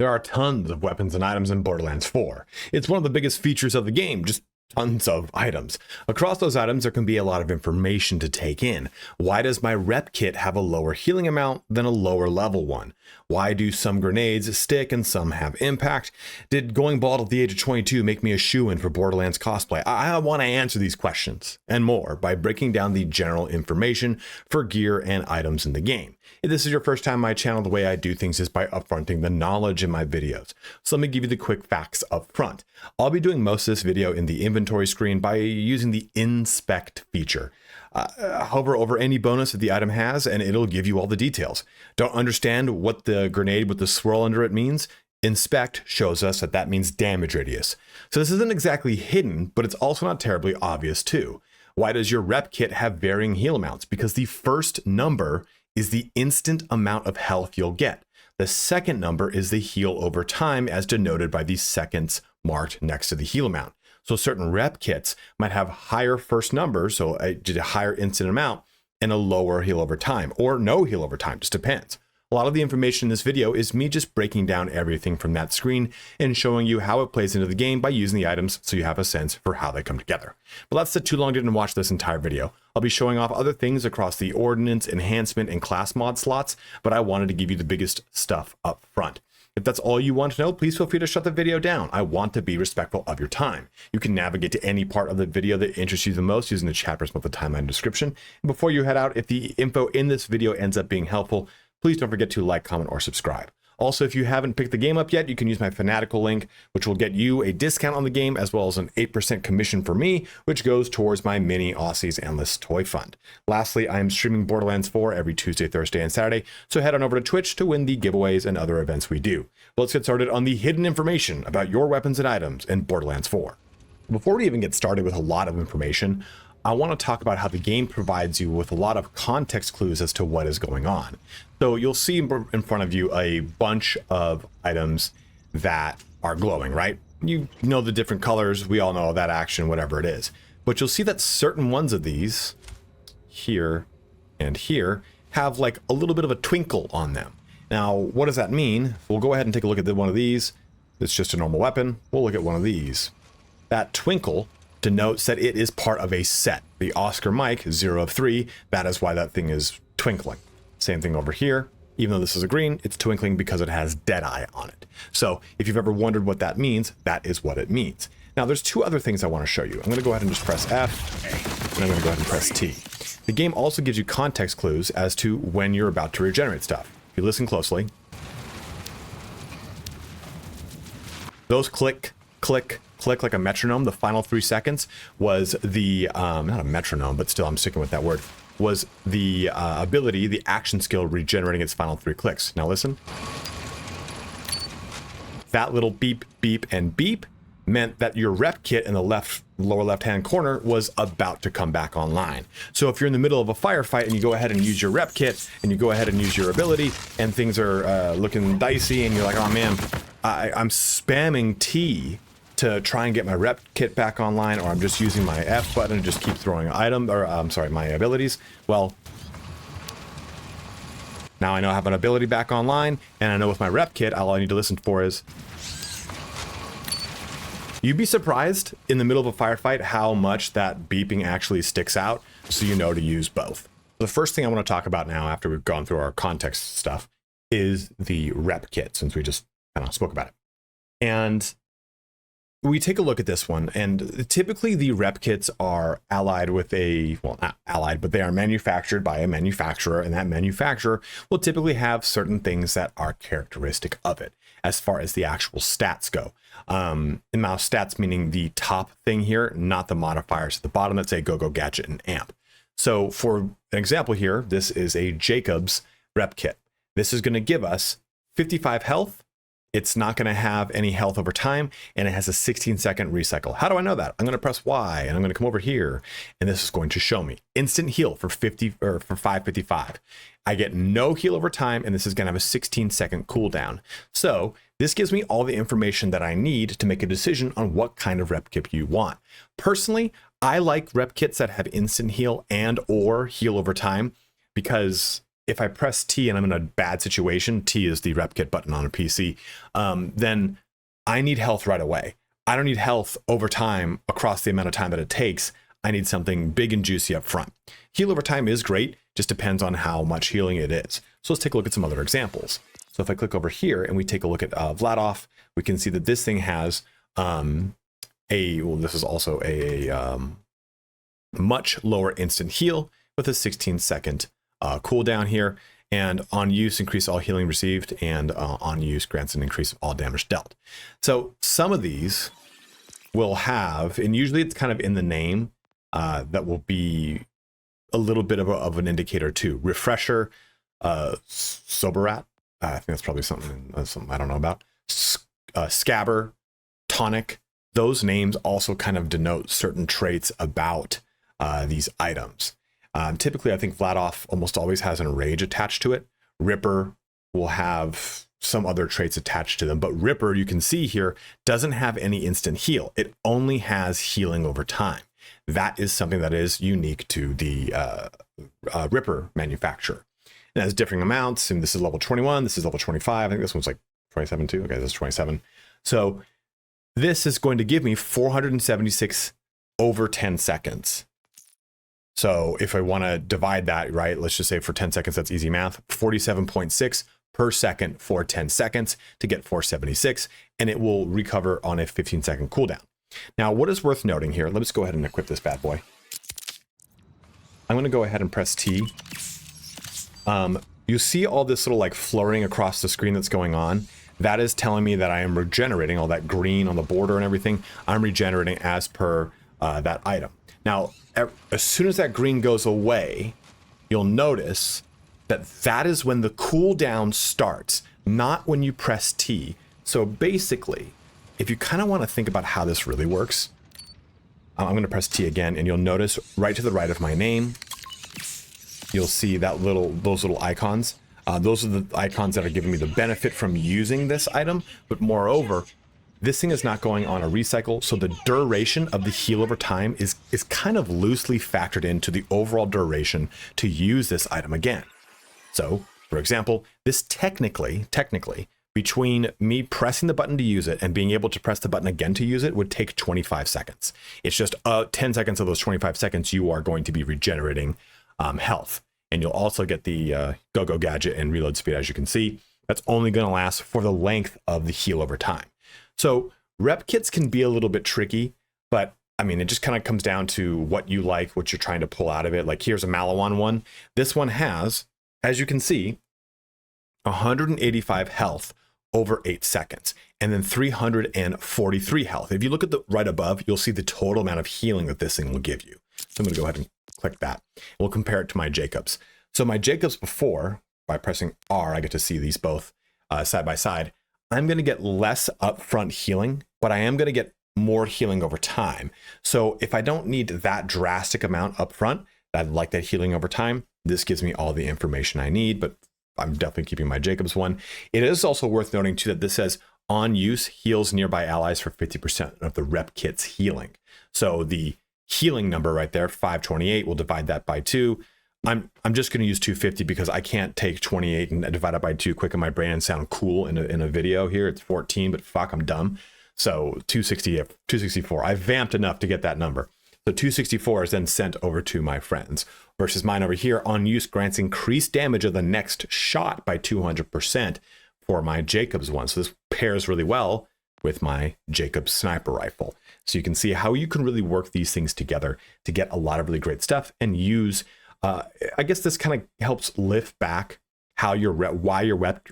There are tons of weapons and items in Borderlands 4. It's one of the biggest features of the game, just tons of items. Across those items, there can be a lot of information to take in. Why does my rep kit have a lower healing amount than a lower level one? Why do some grenades stick and some have impact? Did going bald at the age of 22 make me a shoo-in for Borderlands cosplay? I want to answer these questions and more by breaking down the general information for gear and items in the game. If this is your first time on my channel, the way I do things is by upfronting the knowledge in my videos. So let me give you the quick facts up front. I'll be doing most of this video in the inventory screen by using the inspect feature. Hover over any bonus that the item has and it'll give you all the details. Don't understand what the grenade with the swirl under it means? Inspect shows us that means damage radius. So this isn't exactly hidden, but it's also not terribly obvious too. Why does your rep kit have varying heal amounts? Because the first number is the instant amount of health you'll get. The second number is the heal over time as denoted by the seconds marked next to the heal amount. So certain rep kits might have higher first numbers, so a higher instant amount, and a lower heal over time, or no heal over time, just depends. A lot of the information in this video is me just breaking down everything from that screen and showing you how it plays into the game by using the items so you have a sense for how they come together. But let's sit too long didn't watch this entire video. I'll be showing off other things across the Ordnance, Enhancement, and Class mod slots, but I wanted to give you the biggest stuff up front. If that's all you want to know, please feel free to shut the video down. I want to be respectful of your time. You can navigate to any part of the video that interests you the most using the chat response, the timeline description. And before you head out, if the info in this video ends up being helpful, please don't forget to like, comment, or subscribe. Also, if you haven't picked the game up yet, you can use my Fanatical link, which will get you a discount on the game, as well as an 8% commission for me, which goes towards my mini Aussies Endless Toy Fund. Lastly, I am streaming Borderlands 4 every Tuesday, Thursday, and Saturday, so head on over to Twitch to win the giveaways and other events we do. Let's get started on the hidden information about your weapons and items in Borderlands 4. Before we even get started with a lot of information, I want to talk about how the game provides you with a lot of context clues as to what is going on. So you'll see in front of you a bunch of items that are glowing, right? You know the different colors, we all know that action, whatever it is. But you'll see that certain ones of these, here and here, have like a little bit of a twinkle on them. Now, what does that mean? We'll go ahead and take a look at one of these. It's just a normal weapon. We'll look at one of these. That twinkle denotes that it is part of a set. The Oscar Mike 0 of 3, that is why that thing is twinkling. Same thing over here. Even though this is a green, it's twinkling because it has Deadeye on it. So if you've ever wondered what that means, that is what it means. Now there's two other things I want to show you. I'm going to go ahead and just press F, and I'm going to go ahead and press T. The game also gives you context clues as to when you're about to regenerate stuff. If you listen closely, those click, click, click like a metronome. The final 3 seconds was the, not a metronome, but still I'm sticking with that word, was the ability, the action skill regenerating its final 3 clicks. Now listen. That little beep, beep, and beep meant that your rep kit in the lower left-hand corner was about to come back online. So if you're in the middle of a firefight and you go ahead and use your rep kit and you go ahead and use your ability and things are looking dicey and you're like, oh man, I'm spamming T to try and get my rep kit back online, or I'm just using my F button and just keep throwing my abilities. Well, now I know I have an ability back online, and I know with my rep kit, all I need to listen for is. You'd be surprised in the middle of a firefight how much that beeping actually sticks out, so you know to use both. The first thing I want to talk about now, after we've gone through our context stuff, is the rep kit, since we just kind of spoke about it. And we take a look at this one, and typically the rep kits are allied with a, well, not allied, but they are manufactured by a manufacturer, and that manufacturer will typically have certain things that are characteristic of it as far as the actual stats go. And mouse stats meaning the top thing here, not the modifiers at the bottom that say go, gadget, and amp. So for an example here, this is a Jacob's rep kit. This is going to give us 55 health. It's not going to have any health over time, and it has a 16-second recycle. How do I know that? I'm going to press Y, and I'm going to come over here, and this is going to show me instant heal for 555. I get no heal over time, and this is going to have a 16-second cooldown. So this gives me all the information that I need to make a decision on what kind of rep kit you want. Personally, I like rep kits that have instant heal and or heal over time, because if I press T and I'm in a bad situation, T is the Repkit button on a PC, then I need health right away. I don't need health over time across the amount of time that it takes. I need something big and juicy up front. Heal over time is great, just depends on how much healing it is. So let's take a look at some other examples. So if I click over here and we take a look at Vladof, we can see that this thing has this is also a much lower instant heal with a 16-second cooldown here, and on use increase all healing received, and on use grants an increase of all damage dealt. So some of these will have, and usually it's kind of in the name, that will be a little bit of an indicator too. Refresher, Soberat, I think that's probably something I don't know about. Scabber, Tonic, those names also kind of denote certain traits about these items. Typically, I think Vladof almost always has an Enrage attached to it. Ripper will have some other traits attached to them, but Ripper, you can see here, doesn't have any instant heal. It only has healing over time. That is something that is unique to the Ripper manufacturer. It has differing amounts, and this is level 21, this is level 25, I think this one's like 27 too. Okay, this is 27. So this is going to give me 476 over 10 seconds. So if I want to divide that, right, let's just say for 10 seconds, that's easy math, 47.6 per second for 10 seconds to get 476, and it will recover on a 15-second cooldown. Now, what is worth noting here, let's go ahead and equip this bad boy. I'm going to go ahead and press T. You see all this little like flurrying across the screen that's going on. That is telling me that I am regenerating all that green on the border and everything. I'm regenerating as per that item. Now, as soon as that green goes away, you'll notice that that is when the cooldown starts, not when you press T. So basically, if you kind of want to think about how this really works, I'm going to press T again, and you'll notice right to the right of my name, you'll see that those little icons. Those are the icons that are giving me the benefit from using this item, but moreover, this thing is not going on a recycle, so the duration of the heal over time is kind of loosely factored into the overall duration to use this item again. So, for example, this technically, between me pressing the button to use it and being able to press the button again to use it would take 25 seconds. It's just 10 seconds of those 25 seconds you are going to be regenerating health. And you'll also get the go-go gadget and reload speed, as you can see. That's only going to last for the length of the heal over time. So rep kits can be a little bit tricky, but I mean, it just kind of comes down to what you like, what you're trying to pull out of it. Like here's a Malawan one. This one has, as you can see, 185 health over 8 seconds, and then 343 health. If you look at the right above, you'll see the total amount of healing that this thing will give you. So I'm going to go ahead and click that. We'll compare it to my Jacobs. So my Jacobs before, by pressing R, I get to see these both side by side. I'm going to get less upfront healing, but I am going to get more healing over time. So if I don't need that drastic amount upfront, I like that healing over time. This gives me all the information I need, but I'm definitely keeping my Jacobs one. It is also worth noting too that this says on use heals nearby allies for 50% of the rep kit's healing. So the healing number right there, 528, we'll divide that by 2. I'm just going to use 250 because I can't take 28 and divide it by 2 quick in my brain and sound cool in a video here. It's 14, but fuck, I'm dumb. So 264. I vamped enough to get that number. So 264 is then sent over to my friends versus mine over here. On use grants increased damage of the next shot by 200% for my Jacobs one. So this pairs really well with my Jacobs sniper rifle. So you can see how you can really work these things together to get a lot of really great stuff and use. I guess this kind of helps lift back how why your rep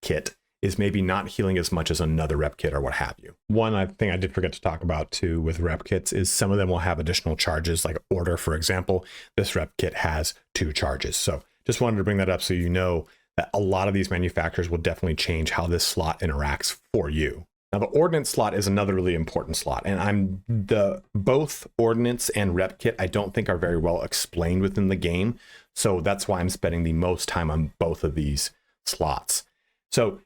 kit is maybe not healing as much as another rep kit or what have you. One thing I did forget to talk about too with rep kits is some of them will have additional charges, like Order, for example. This rep kit has 2 charges. So just wanted to bring that up so you know that a lot of these manufacturers will definitely change how this slot interacts for you. Now, the Ordnance slot is another really important slot, and both Ordnance and Rep Kit I don't think are very well explained within the game, so that's why I'm spending the most time on both of these slots. So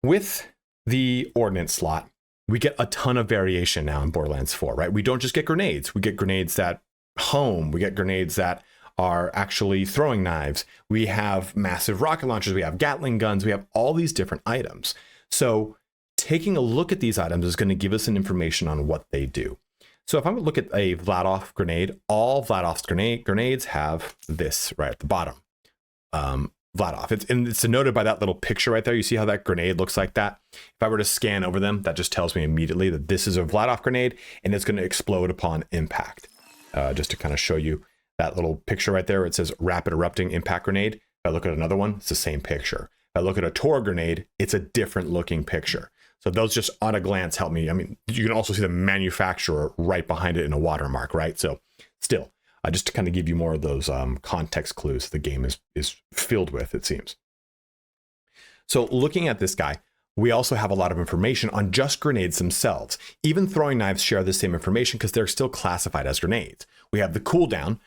with the Ordnance slot, we get a ton of variation now in Borderlands 4, right? We don't just get grenades. We get grenades that home. We get grenades that are actually throwing knives. We have massive rocket launchers. We have Gatling guns. We have all these different items. So taking a look at these items is going to give us an information on what they do. So if I'm going to look at a Vladov grenade, all Vladov's grenades have this right at the bottom. Vladov. It's denoted by that little picture right there. You see how that grenade looks like that? If I were to scan over them, that just tells me immediately that this is a Vladov grenade and it's going to explode upon impact. Just to kind of show you that little picture right there, it says rapid erupting impact grenade. If I look at another one, it's the same picture. If I look at a Tor grenade, it's a different looking picture. So those just on a glance help me. I mean, you can also see the manufacturer right behind it in a watermark, right? So still, just to kind of give you more of those context clues the game is filled with, it seems. So looking at this guy, we also have a lot of information on just grenades themselves. Even throwing knives share the same information because they're still classified as grenades. We have the cooldown,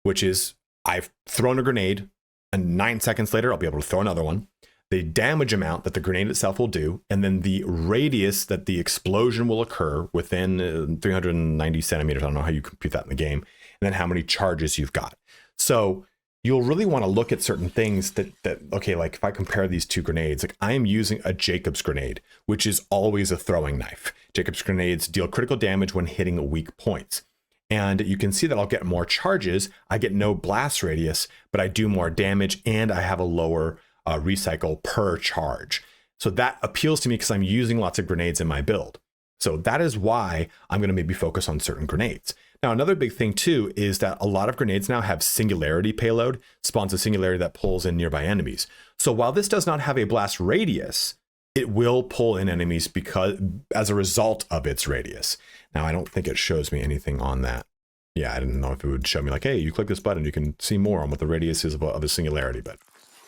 which is I've thrown a grenade and 9 seconds later, I'll be able to throw another one. The damage amount that the grenade itself will do, and then the radius that the explosion will occur within 390 centimeters. I don't know how you compute that in the game. And then how many charges you've got. So you'll really want to look at certain things that okay, like if I compare these two grenades, like I am using a Jacob's grenade, which is always a throwing knife. Jacob's grenades deal critical damage when hitting weak points. And you can see that I'll get more charges. I get no blast radius, but I do more damage and I have a lower recycle per charge. So that appeals to me because I'm using lots of grenades in my build. So that is why I'm going to maybe focus on certain grenades. Now, another big thing too is that a lot of grenades now have singularity payload, spawns a singularity that pulls in nearby enemies. So while this does not have a blast radius, it will pull in enemies because as a result of its radius. Now, I don't think it shows me anything on that. Yeah, I didn't know if it would show me like, hey, you click this button, you can see more on what the radius is of a singularity, but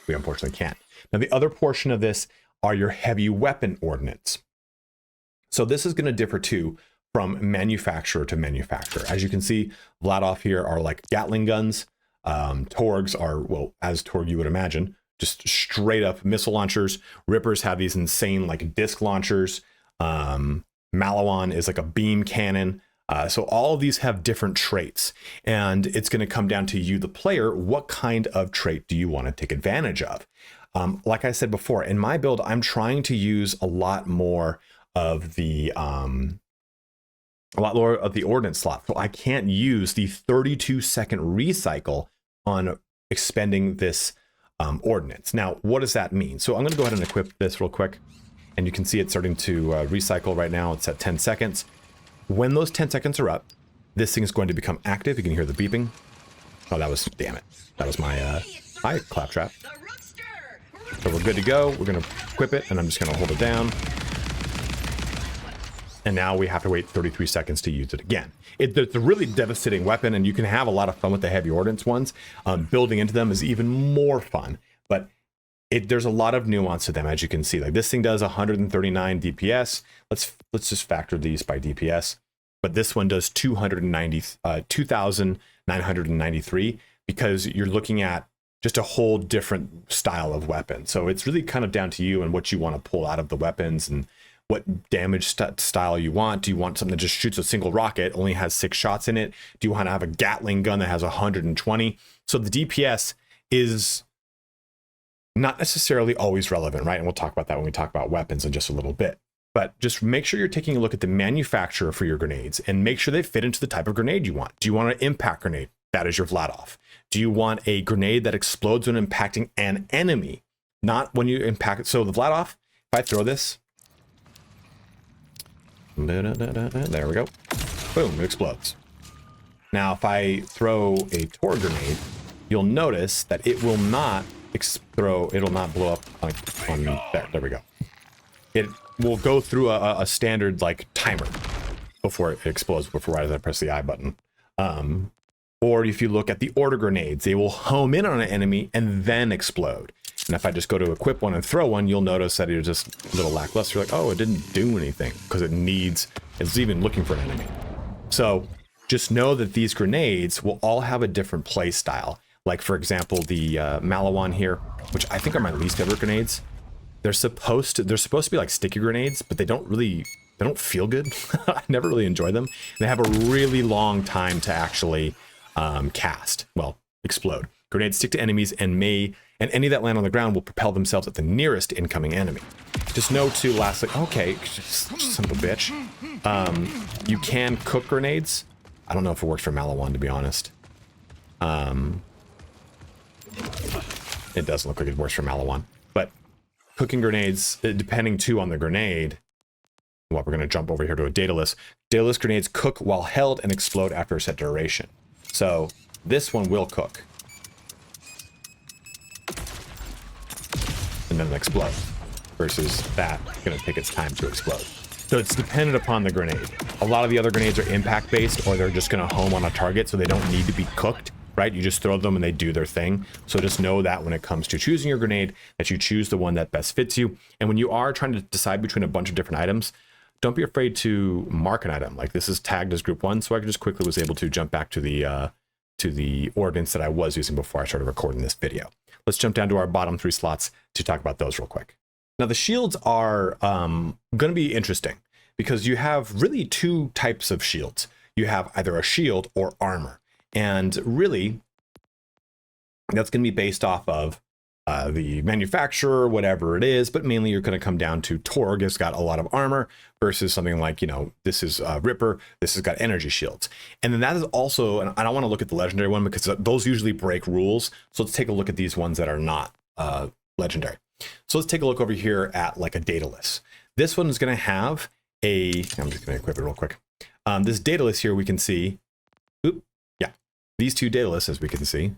we unfortunately can't. Now, the other portion of this are your heavy weapon ordnance. So this is going to differ too from manufacturer to manufacturer. As you can see, Vladov here are like Gatling guns. Torgs are, well, as Torg you would imagine, just straight up missile launchers. Rippers have these insane like disc launchers. Malawan is like a beam cannon. So all of these have different traits, and it's going to come down to you, the player. What kind of trait do you want to take advantage of? Like I said before, in my build, I'm trying to use a lot more of the ordnance slot. So I can't use the 32-second recycle on expending this ordnance. Now, what does that mean? So I'm going to go ahead and equip this real quick, and you can see it's starting to recycle right now. It's at 10 seconds. When those 10 seconds are up, this thing is going to become active. You can hear the beeping. Oh, that was, damn it. That was my hi, claptrap. So we're good to go. We're going to equip it, and I'm just going to hold it down. And now we have to wait 33 seconds to use it again. It's a really devastating weapon, and you can have a lot of fun with the heavy ordnance ones. Building into them is even more fun, but there's a lot of nuance to them, as you can see. Like this thing does 139 DPS. Let's just factor these by DPS. But this one does 2,993 because you're looking at just a whole different style of weapon. So it's really kind of down to you and what you want to pull out of the weapons and what damage style you want. Do you want something that just shoots a single rocket, only has 6 shots in it? Do you want to have a Gatling gun that has 120? So the DPS is not necessarily always relevant, right? And we'll talk about that when we talk about weapons in just a little bit. But just make sure you're taking a look at the manufacturer for your grenades and make sure they fit into the type of grenade you want. Do you want an impact grenade? That is your Vladov. Do you want a grenade that explodes when impacting an enemy? Not when you impact it. So the Vladov, if I throw this, there we go. Boom, it explodes. Now, if I throw a Tor grenade, you'll notice that it will not it'll not blow up on there we go. It will go through a standard like timer before it explodes, before I press the I button. Or if you look at the order grenades, they will home in on an enemy and then explode. And if I just go to equip one and throw one, you'll notice that it's just a little lackluster. Like, oh, it didn't do anything because it's even looking for an enemy. So just know that these grenades will all have a different play style. Like, for example, the Malawan here, which I think are my least favorite grenades. They're supposed to be like sticky grenades, but they don't feel good. I never really enjoy them. They have a really long time to actually cast. Well, explode. Grenades stick to enemies and any that land on the ground will propel themselves at the nearest incoming enemy. Just know to last, like, okay, son of a bitch. You can cook grenades. I don't know if it works for Malawan, to be honest. It doesn't look like it works for Malawan, but cooking grenades, depending too on the grenade. Well, we're going to jump over here to a Daedalus. Daedalus grenades cook while held and explode after a set duration. So this one will cook. And then explode. Versus that going to take its time to explode. So it's dependent upon the grenade. A lot of the other grenades are impact based, or they're just going to home on a target, so they don't need to be cooked, right? You just throw them and they do their thing. So just know that when it comes to choosing your grenade, that you choose the one that best fits you. And when you are trying to decide between a bunch of different items, don't be afraid to mark an item. Like this is tagged as group 1, so I just quickly was able to jump back to the ordnance that I was using before I started recording this video. Let's jump down to our bottom 3 slots to talk about those real quick. Now the shields are going to be interesting because you have really 2 types of shields. You have either a shield or armor, and really that's going to be based off of the manufacturer, whatever it is, but mainly you're going to come down to Torg has got a lot of armor versus something like, you know, this is Ripper, this has got energy shields. And then that is also, and I don't want to look at the legendary one because those usually break rules. So let's take a look at these ones that are not legendary. So let's take a look over here at like a Daedalus. This one is going to have I'm just going to equip it real quick. This Daedalus here, we can see, these 2 Daedalus, as we can see,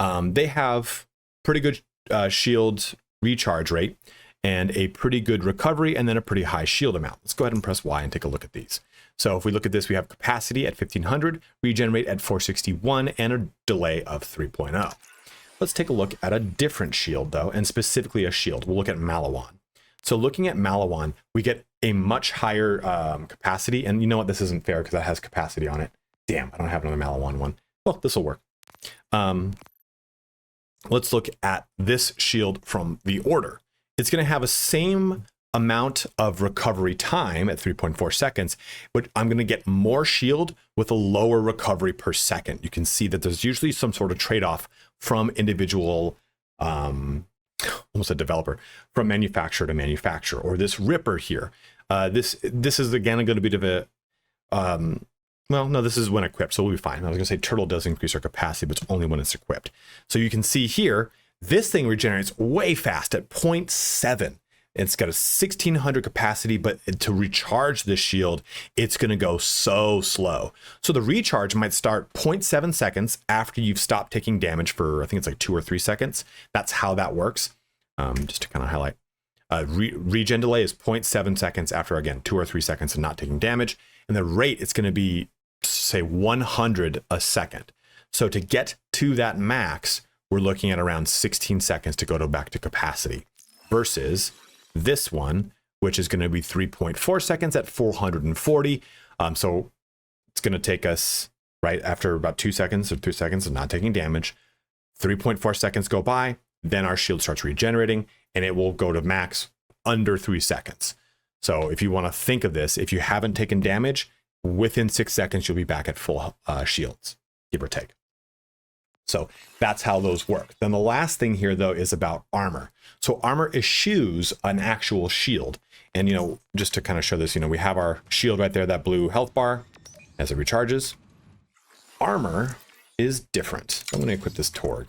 they have pretty good shield recharge rate and a pretty good recovery and then a pretty high shield amount. Let's go ahead and press Y and take a look at these. So if we look at this, we have capacity at 1500, regenerate at 461, and a delay of 3.0. Let's take a look at a different shield though, and specifically a shield. We'll look at Malawan. So looking at Malawan, we get a much higher capacity, and you know what, this isn't fair because that has capacity on it. Damn, I don't have another Malawan one. Well, this will work. Let's look at this shield from the order. It's going to have a same amount of recovery time at 3.4 seconds, but I'm going to get more shield with a lower recovery per second. You can see that there's usually some sort of trade-off from individual, almost a developer, from manufacturer to manufacturer. Or this Ripper here. This is again going to be a bit of a, well, no, this is when equipped, so we'll be fine. I was going to say Turtle does increase our capacity, but it's only when it's equipped. So you can see here, this thing regenerates way fast at 0.7. It's got a 1600 capacity, but to recharge this shield, it's going to go so slow. So the recharge might start 0.7 seconds after you've stopped taking damage for, I think it's like 2 or 3 seconds. That's how that works. Just to kind of highlight. Regen delay is 0.7 seconds after, again, 2 or 3 seconds of not taking damage. And the rate, it's going to be, say, 100 a second. So to get to that max, we're looking at around 16 seconds to go back to capacity versus this one, which is going to be 3.4 seconds at 440. So it's going to take us right after about 2 seconds or 3 seconds of not taking damage, 3.4 seconds go by, then our shield starts regenerating and it will go to max under 3 seconds. So if you want to think of this, if you haven't taken damage, within 6 seconds, you'll be back at full shields, give or take. So that's how those work. Then the last thing here, though, is about armor. So armor eschews an actual shield. And, you know, just to kind of show this, you know, we have our shield right there, that blue health bar as it recharges. Armor is different. I'm going to equip this Torg.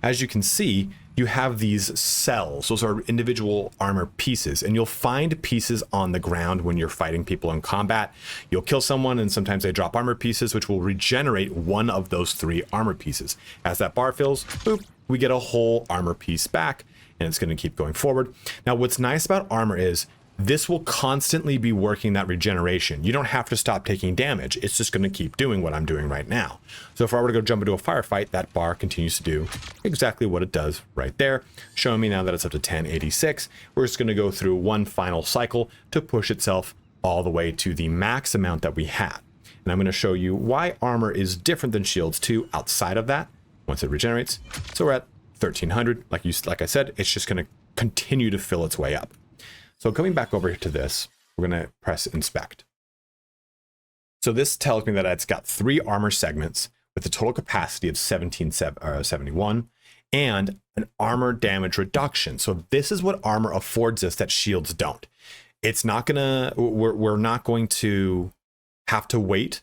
As you can see, you have these cells. Those are individual armor pieces, and you'll find pieces on the ground when you're fighting people in combat. You'll kill someone and sometimes they drop armor pieces, which will regenerate one of those 3 armor pieces. As that bar fills, boop, we get a whole armor piece back, and it's going to keep going forward. Now, what's nice about armor is this will constantly be working that regeneration. You don't have to stop taking damage. It's just going to keep doing what I'm doing right now. So if I were to go jump into a firefight, that bar continues to do exactly what it does right there, showing me now that it's up to 1086. We're just going to go through one final cycle to push itself all the way to the max amount that we had. And I'm going to show you why armor is different than shields too outside of that once it regenerates. So we're at 1300. Like I said, it's just going to continue to fill its way up. So coming back over to this, we're going to press inspect. So this tells me that it's got 3 armor segments with a total capacity of 1771 and an armor damage reduction. So this is what armor affords us that shields don't. It's not gonna, we're not going to have to wait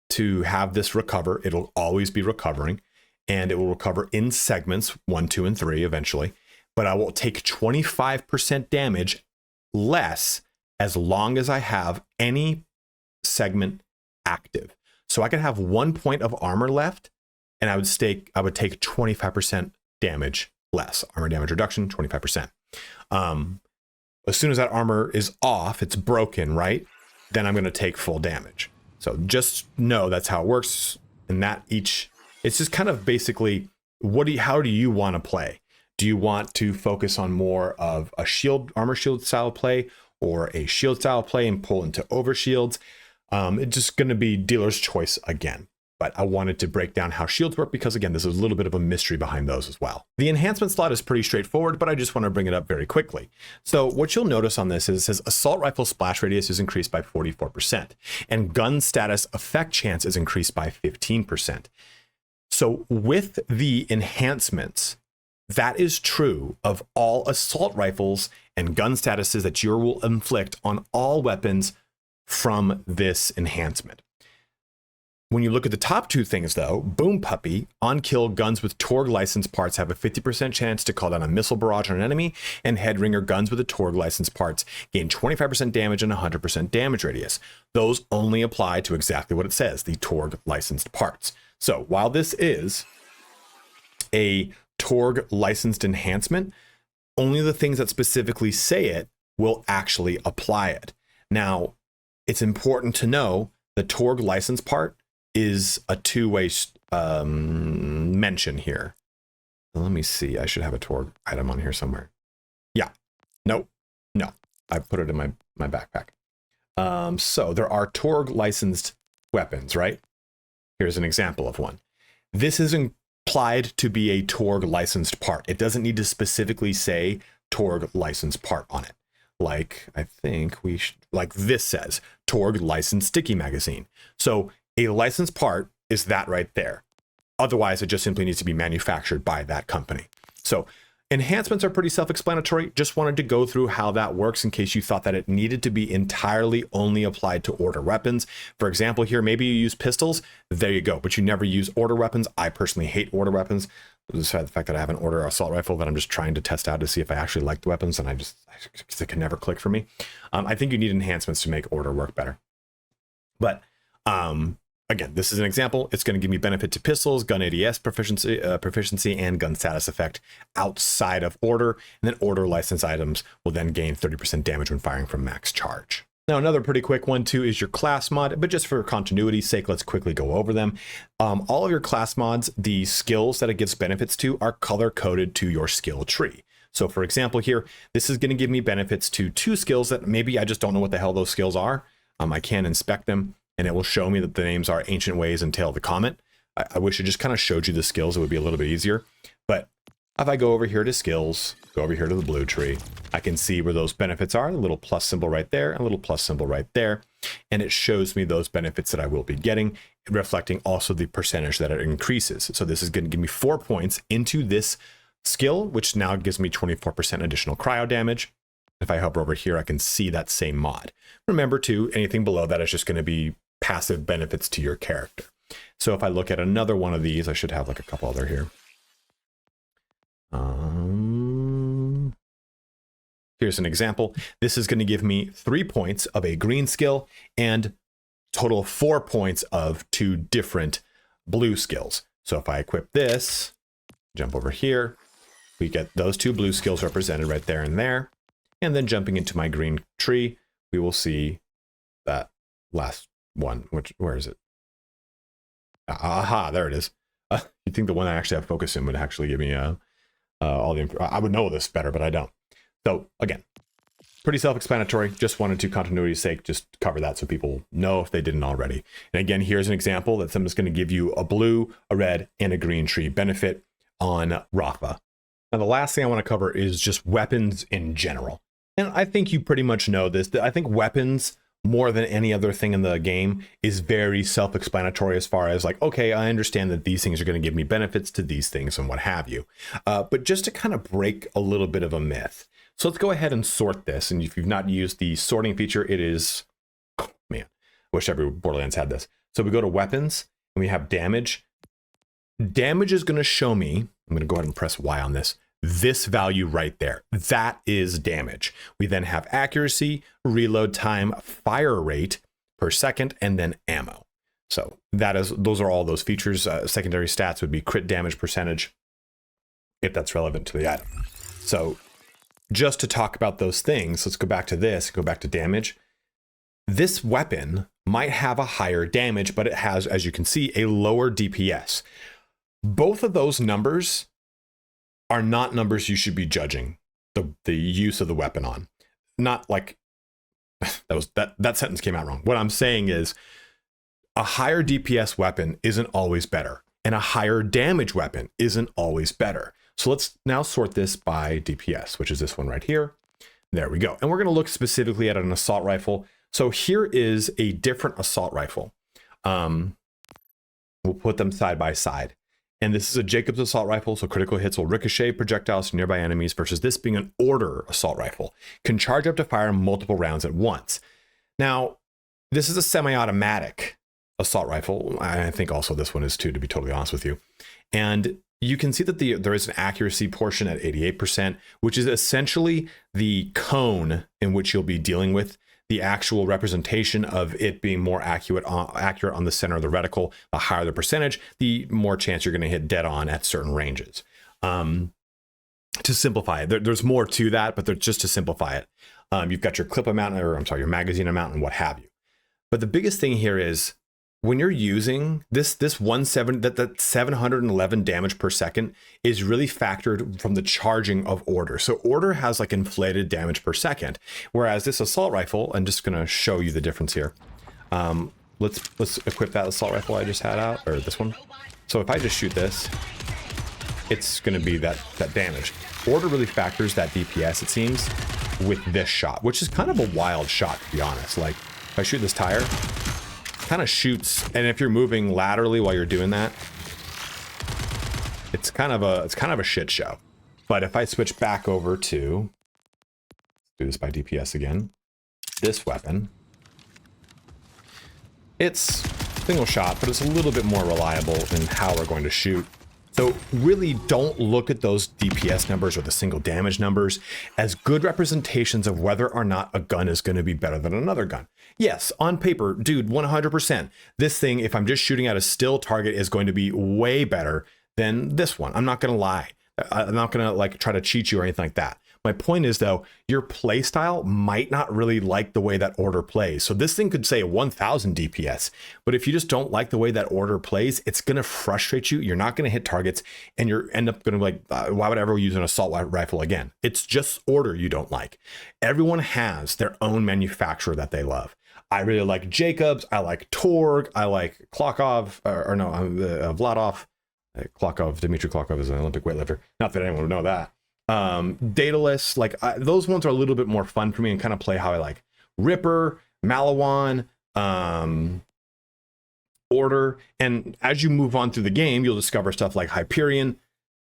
to have this recover. It'll always be recovering, and it will recover in segments 1, 2, and 3 eventually. But I will take 25% damage less as long as I have any segment active. So I could have 1 point of armor left, and I would take 25% damage less. Armor damage reduction, 25%. As soon as that armor is off, it's broken, right? Then I'm going to take full damage. So just know that's how it works. And that it's just kind of basically, how do you want to play? Do you want to focus on more of a armor shield style play, or a shield style play and pull into overshields? It's just going to be dealer's choice again. But I wanted to break down how shields work because, again, there's a little bit of a mystery behind those as well. The enhancement slot is pretty straightforward, but I just want to bring it up very quickly. So what you'll notice on this is it says assault rifle splash radius is increased by 44%, and gun status effect chance is increased by 15%. So with the enhancements, that is true of all assault rifles and gun statuses that you will inflict on all weapons from this enhancement. When you look at the top two things, though, Boom Puppy, on kill guns with Torg licensed parts have a 50% chance to call down a missile barrage on an enemy, and Headringer guns with the Torg licensed parts gain 25% damage and 100% damage radius. Those only apply to exactly what it says, the Torg licensed parts. So while this is a Torg licensed enhancement, only the things that specifically say it will actually apply it. Now, it's important to know the Torg license part is a two-way mention here. Let me see. I should have a Torg item on here somewhere. Yeah. No. I put it in my backpack. So there are Torg licensed weapons, right? Here's an example of one. This is implied to be a Torg licensed part. It doesn't need to specifically say Torg licensed part on it. Like, I think like this says Torg licensed sticky magazine. So a licensed part is that right there. Otherwise, it just simply needs to be manufactured by that company. So enhancements are pretty self-explanatory. Just wanted to go through how that works in case you thought that it needed to be entirely only applied to order weapons. For example, here, maybe you use pistols. There you go. But you never use order weapons. I personally hate order weapons. Despite the fact that I have an order assault rifle that I'm just trying to test out to see if I actually like the weapons, and it can never click for me. I think you need enhancements to make order work better. But again, this is an example. It's going to give me benefit to pistols, gun ADS proficiency, and gun status effect outside of order. And then order license items will then gain 30% damage when firing from max charge. Now, another pretty quick one too is your class mod, but just for continuity's sake, let's quickly go over them. All of your class mods, the skills that it gives benefits to are color coded to your skill tree. So for example here, this is going to give me benefits to 2 skills that maybe I just don't know what the hell those skills are. I can inspect them, and it will show me that the names are Ancient Ways and Tail of the Comet. I wish it just kind of showed you the skills. It would be a little bit easier. But if I go over here to skills, go over here to the blue tree, I can see where those benefits are, the little plus symbol right there, and a little plus symbol right there. And it shows me those benefits that I will be getting, reflecting also the percentage that it increases. So this is going to give me 4 points into this skill, which now gives me 24% additional cryo damage. If I hover over here, I can see that same mod. Remember too, anything below that is just going to be passive benefits to your character. So if I look at another one of these, I should have like a couple other here. Here's an example. This is going to give me 3 points of a green skill and total of 4 points of 2 different blue skills. So if I equip this, jump over here, we get those 2 blue skills represented right there and there. And then jumping into my green tree, we will see that last one, where is it? Aha, there it is. You'd think the one I actually have focus in would actually give me all the info. I would know this better, but I don't. So again, pretty self-explanatory. Just wanted to, continuity's sake, just cover that so people know if they didn't already. And again, here's an example that someone's going to give you a blue, a red, and a green tree benefit on Rafa. Now, the last thing I want to cover is just weapons in general. And I think you pretty much know this. I think weapons more than any other thing in the game is very self-explanatory as far as like, okay, I understand that these things are going to give me benefits to these things and what have you. But just to kind of break a little bit of a myth. So let's go ahead and sort this. And if you've not used the sorting feature, it is, oh, man, I wish every Borderlands had this. So we go to weapons and we have damage. Damage is going to show me, I'm going to go ahead and press Y on this value right there. That is damage. We then have accuracy, reload time, fire rate per second, and then ammo. So those are all those features. Secondary stats would be crit damage percentage, if that's relevant to the item. So just to talk about those things, let's go back to this, go back to damage. This weapon might have a higher damage, but it has, as you can see, a lower DPS. Both of those numbers are not numbers you should be judging the use of the weapon on. Not like that sentence came out wrong. What I'm saying is a higher DPS weapon isn't always better, and a higher damage weapon isn't always better. So let's now sort this by DPS, which is this one right here. There we go. And we're going to look specifically at an assault rifle. So here is a different assault rifle. We'll put them side by side. And this is a Jacobs assault rifle, so critical hits will ricochet projectiles to nearby enemies, versus this being an Order assault rifle. Can charge up to fire multiple rounds at once. Now, this is a semi-automatic assault rifle. I think also this one is too, to be totally honest with you. And you can see that there is an accuracy portion at 88%, which is essentially the cone in which you'll be dealing with. The actual representation of it being more accurate on the center of the reticle. The higher the percentage, the more chance you're going to hit dead on at certain ranges. To simplify it, there's more to that, but just to simplify it, you've got your clip amount, or I'm sorry, your magazine amount and what have you. But the biggest thing here is when you're using that 711 damage per second is really factored from the charging of Order. So Order has like inflated damage per second, whereas this assault rifle, I'm just going to show you the difference here. Let's equip that assault rifle I just had out, or this one. So if I just shoot this, it's going to be that damage. Order really factors that DPS, it seems, with this shot, which is kind of a wild shot, to be honest. Like if I shoot this tire, kind of shoots, and if you're moving laterally while you're doing that, it's kind of a shit show. But if I switch back over to, do this by DPS again, this weapon, it's single shot, but it's a little bit more reliable in how we're going to shoot. So really don't look at those DPS numbers or the single damage numbers as good representations of whether or not a gun is going to be better than another gun. Yes, on paper, dude, 100%. This thing, if I'm just shooting at a still target, is going to be way better than this one. I'm not going to lie. I'm not going to like try to cheat you or anything like that. My point is, though, your play style might not really like the way that Order plays. So this thing could say 1000 DPS, but if you just don't like the way that Order plays, it's going to frustrate you. You're not going to hit targets, and you're end up going to be like, why would I ever use an assault rifle again? It's just Order you don't like. Everyone has their own manufacturer that they love. I really like Jacobs. I like Torg. I like Klokov, Vladov. Klokov, Dmitry Klokov is an Olympic weightlifter. Not that anyone would know that. Daedalus, like those ones are a little bit more fun for me and kind of play how I like. Ripper, Malawan, Order, and as you move on through the game, you'll discover stuff like Hyperion,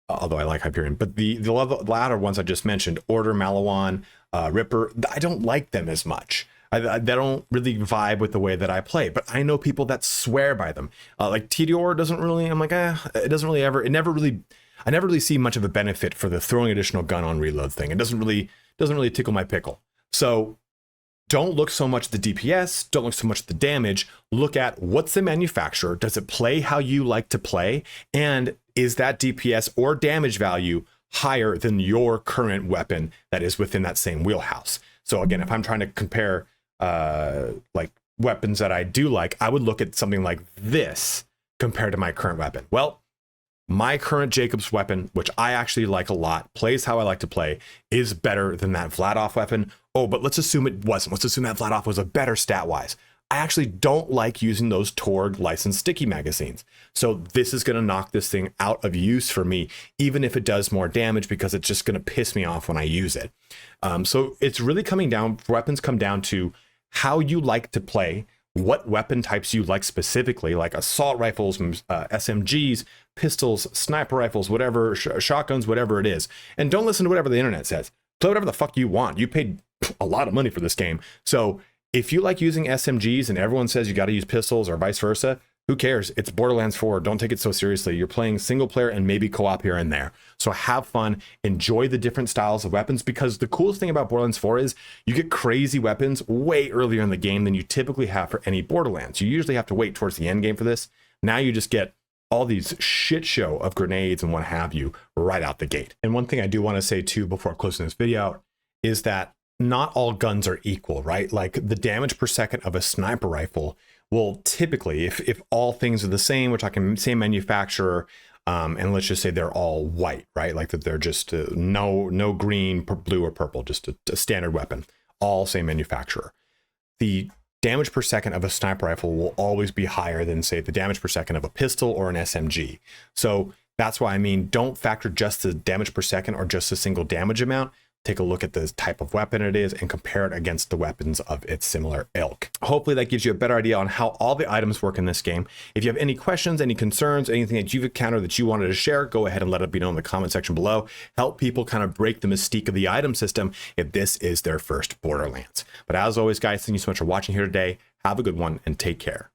although I like Hyperion, but the latter ones I just mentioned, Order, Malawan, Ripper, I don't like them as much. They don't really vibe with the way that I play, but I know people that swear by them. Like TDOR doesn't really, I'm like, it doesn't really ever, I never really see much of a benefit for the throwing additional gun on reload thing. It doesn't really tickle my pickle. So don't look so much at the DPS, don't look so much at the damage. Look at what's the manufacturer, does it play how you like to play? And is that DPS or damage value higher than your current weapon that is within that same wheelhouse? So again, if I'm trying to compare like weapons that I do like, I would look at something like this compared to my current weapon. Well, my current Jacobs weapon, which I actually like a lot, plays how I like to play, is better than that Vladov weapon. Oh, but let's assume it wasn't. Let's assume that Vladov was a better stat-wise. I actually don't like using those Torg licensed sticky magazines. So this is going to knock this thing out of use for me, even if it does more damage, because it's just going to piss me off when I use it. So it's really coming down, weapons come down to how you like to play, what weapon types you like specifically, like assault rifles, SMGs, pistols, sniper rifles, whatever, shotguns, whatever it is. And don't listen to whatever the internet says. Play whatever the fuck you want. You paid a lot of money for this game. So if you like using SMGs and everyone says you got to use pistols or vice versa, who cares? It's Borderlands 4. Don't take it so seriously. You're playing single player and maybe co-op here and there. So have fun, enjoy the different styles of weapons, because the coolest thing about Borderlands 4 is you get crazy weapons way earlier in the game than you typically have for any Borderlands. You usually have to wait towards the end game for this. Now you just get all these shit show of grenades and what have you right out the gate. And one thing I do want to say too before closing this video out is that not all guns are equal, right? Like the damage per second of a sniper rifle will typically, if all things are the same, which I can say manufacturer, and let's just say they're all white, right? Like that they're just no green, blue, or purple, just a standard weapon, all same manufacturer. The damage per second of a sniper rifle will always be higher than, say, the damage per second of a pistol or an SMG. So that's why I mean, don't factor just the damage per second or just a single damage amount. Take a look at the type of weapon it is and compare it against the weapons of its similar ilk. Hopefully that gives you a better idea on how all the items work in this game. If you have any questions, any concerns, anything that you've encountered that you wanted to share, go ahead and let it be known in the comment section below. Help people kind of break the mystique of the item system if this is their first Borderlands. But as always, guys, thank you so much for watching here today. Have a good one and take care.